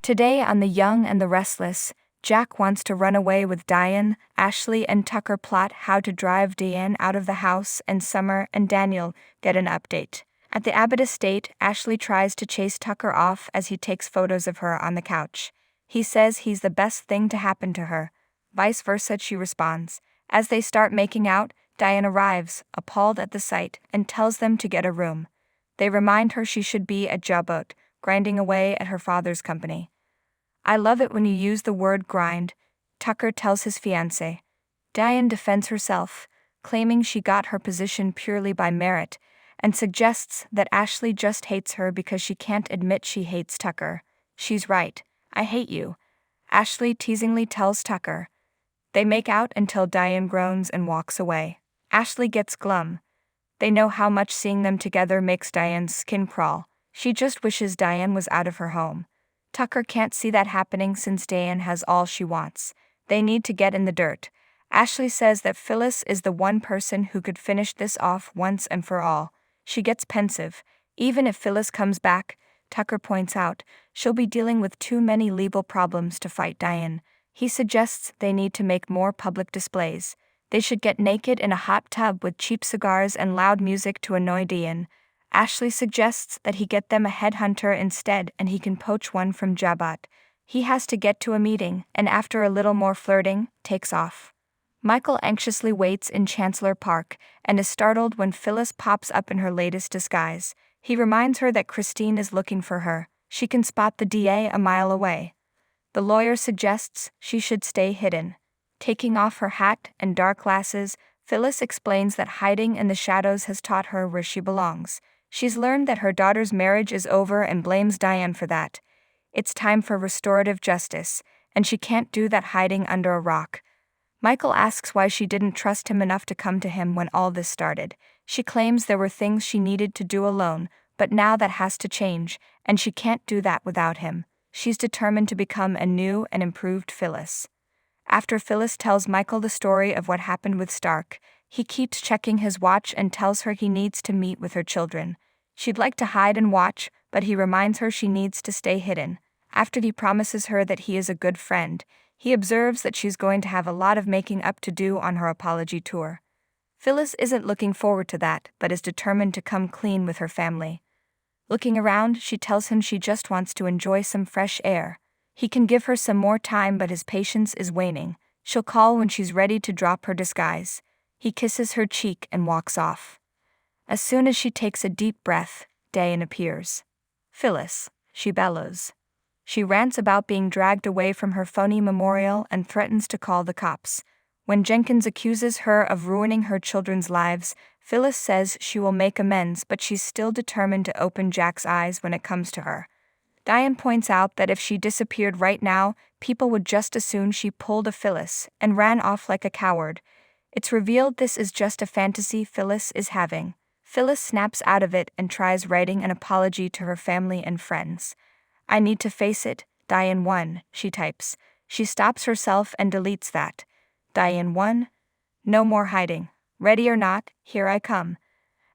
Today on The Young and the Restless, Jack wants to run away with Diane. Ashley and Tucker plot how to drive Diane out of the house, and Summer and Daniel get an update. At the Abbott estate, Ashley tries to chase Tucker off as he takes photos of her on the couch. He says he's the best thing to happen to her. Vice versa, she responds. As they start making out, Diane arrives, appalled at the sight, and tells them to get a room. They remind her she should be at Jabot, grinding away at her father's company. "I love it when you use the word grind," Tucker tells his fiancée. Diane defends herself, claiming she got her position purely by merit, and suggests that Ashley just hates her because she can't admit she hates Tucker. "She's right. I hate you," Ashley teasingly tells Tucker. They make out until Diane groans and walks away. Ashley gets glum. They know how much seeing them together makes Diane's skin crawl. She just wishes Diane was out of her home. Tucker can't see that happening since Diane has all she wants. They need to get in the dirt. Ashley says that Phyllis is the one person who could finish this off once and for all. She gets pensive. Even if Phyllis comes back, Tucker points out, she'll be dealing with too many legal problems to fight Diane. He suggests they need to make more public displays. They should get naked in a hot tub with cheap cigars and loud music to annoy Diane. Ashley suggests that he get them a headhunter instead and he can poach one from Jabot. He has to get to a meeting, and after a little more flirting, takes off. Michael anxiously waits in Chancellor Park and is startled when Phyllis pops up in her latest disguise. He reminds her that Christine is looking for her. She can spot the DA a mile away. The lawyer suggests she should stay hidden. Taking off her hat and dark glasses, Phyllis explains that hiding in the shadows has taught her where she belongs. She's learned that her daughter's marriage is over and blames Diane for that. It's time for restorative justice, and she can't do that hiding under a rock. Michael asks why she didn't trust him enough to come to him when all this started. She claims there were things she needed to do alone, but now that has to change, and she can't do that without him. She's determined to become a new and improved Phyllis. After Phyllis tells Michael the story of what happened with Stark, he keeps checking his watch and tells her he needs to meet with her children. She'd like to hide and watch, but he reminds her she needs to stay hidden. After he promises her that he is a good friend, he observes that she's going to have a lot of making up to do on her apology tour. Phyllis isn't looking forward to that, but is determined to come clean with her family. Looking around, she tells him she just wants to enjoy some fresh air. He can give her some more time, but his patience is waning. She'll call when she's ready to drop her disguise. He kisses her cheek and walks off. As soon as she takes a deep breath, Diane appears. "Phyllis," she bellows. She rants about being dragged away from her phony memorial and threatens to call the cops. When Jenkins accuses her of ruining her children's lives, Phyllis says she will make amends, but she's still determined to open Jack's eyes when it comes to her. Diane points out that if she disappeared right now, people would just assume she pulled a Phyllis and ran off like a coward. It's revealed this is just a fantasy Phyllis is having. Phyllis snaps out of it and tries writing an apology to her family and friends. "I need to face it, Diane 1, she types. She stops herself and deletes that. Diane 1? No more hiding. Ready or not, here I come.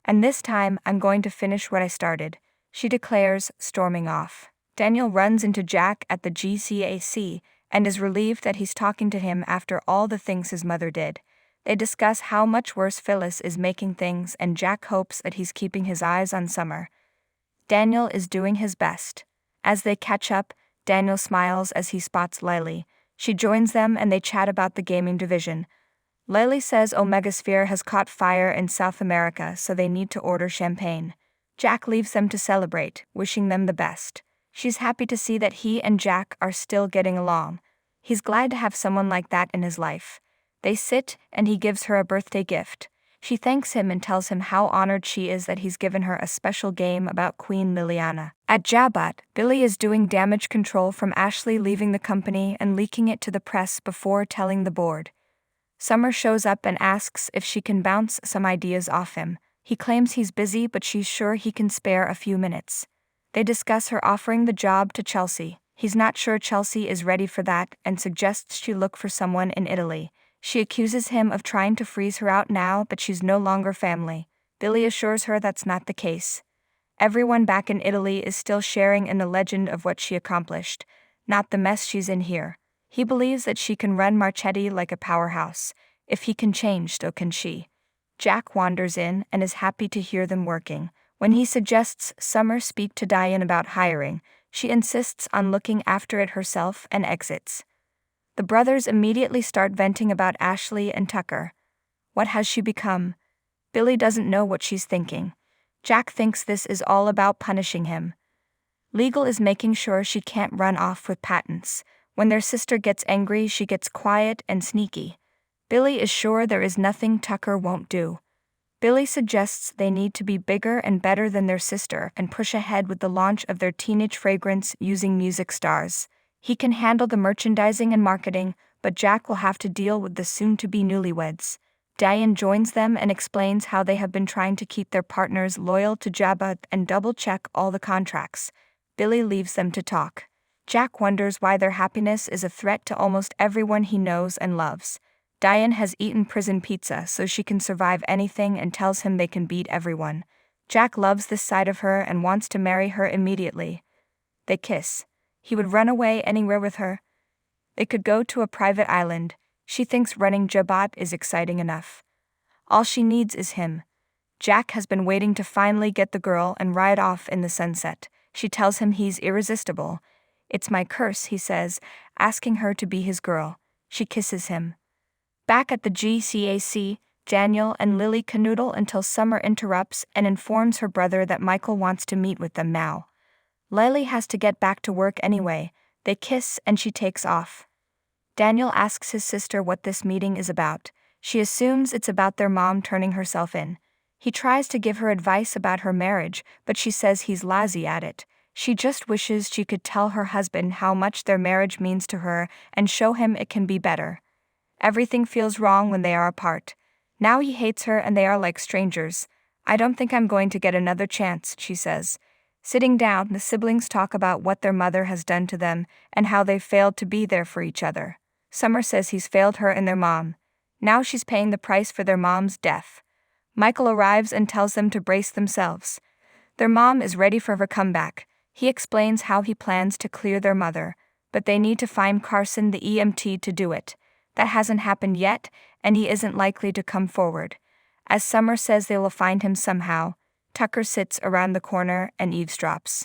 And this time I'm going to finish what I started," she declares, storming off. Daniel runs into Jack at the GCAC and is relieved that he's talking to him after all the things his mother did. They discuss how much worse Phyllis is making things, and Jack hopes that he's keeping his eyes on Summer. Daniel is doing his best. As they catch up, Daniel smiles as he spots Lily. She joins them and they chat about the gaming division. Lily says Omegasphere has caught fire in South America, so they need to order champagne. Jack leaves them to celebrate, wishing them the best. She's happy to see that he and Jack are still getting along. He's glad to have someone like that in his life. They sit, and he gives her a birthday gift. She thanks him and tells him how honored she is that he's given her a special game about Queen Liliana. At Jabot, Billy is doing damage control from Ashley leaving the company and leaking it to the press before telling the board. Summer shows up and asks if she can bounce some ideas off him. He claims he's busy, but she's sure he can spare a few minutes. They discuss her offering the job to Chelsea. He's not sure Chelsea is ready for that and suggests she look for someone in Italy. She accuses him of trying to freeze her out now that she's no longer family. Billy assures her that's not the case. Everyone back in Italy is still sharing in the legend of what she accomplished. not the mess she's in here. He believes that she can run Marchetti like a powerhouse. If he can change, so can she. Jack wanders in and is happy to hear them working. When he suggests Summer speak to Diane about hiring, she insists on looking after it herself and exits. The brothers immediately start venting about Ashley and Tucker. What has she become? Billy doesn't know what she's thinking. Jack thinks this is all about punishing him. Legal is making sure she can't run off with patents. When their sister gets angry, she gets quiet and sneaky. Billy is sure there is nothing Tucker won't do. Billy suggests they need to be bigger and better than their sister and push ahead with the launch of their teenage fragrance using music stars. He can handle the merchandising and marketing, but Jack will have to deal with the soon-to-be newlyweds. Diane joins them and explains how they have been trying to keep their partners loyal to Jabba and double-check all the contracts. Billy leaves them to talk. Jack wonders why their happiness is a threat to almost everyone he knows and loves. Diane has eaten prison pizza so she can survive anything and tells him they can beat everyone. Jack loves this side of her and wants to marry her immediately. They kiss. He would run away anywhere with her. They could go to a private island. She thinks running Jabot is exciting enough. All she needs is him. Jack has been waiting to finally get the girl and ride off in the sunset. She tells him he's irresistible. It's my curse, he says, asking her to be his girl. She kisses him. Back at the GCAC, Daniel and Lily canoodle until Summer interrupts and informs her brother that Michael wants to meet with them now. Lily has to get back to work anyway. They kiss and she takes off. Daniel asks his sister what this meeting is about. She assumes it's about their mom turning herself in. He tries to give her advice about her marriage, but she says he's lazy at it. She just wishes she could tell her husband how much their marriage means to her and show him it can be better. Everything feels wrong when they are apart. Now he hates her and they are like strangers. I don't think I'm going to get another chance, she says. Sitting down, the siblings talk about what their mother has done to them and how they failed to be there for each other. Summer says he's failed her and their mom. Now she's paying the price for their mom's death. Michael arrives and tells them to brace themselves. Their mom is ready for her comeback. He explains how he plans to clear their mother, but they need to find Carson, the EMT, to do it. That hasn't happened yet, and he isn't likely to come forward. As Summer says they will find him somehow, Tucker sits around the corner and eavesdrops.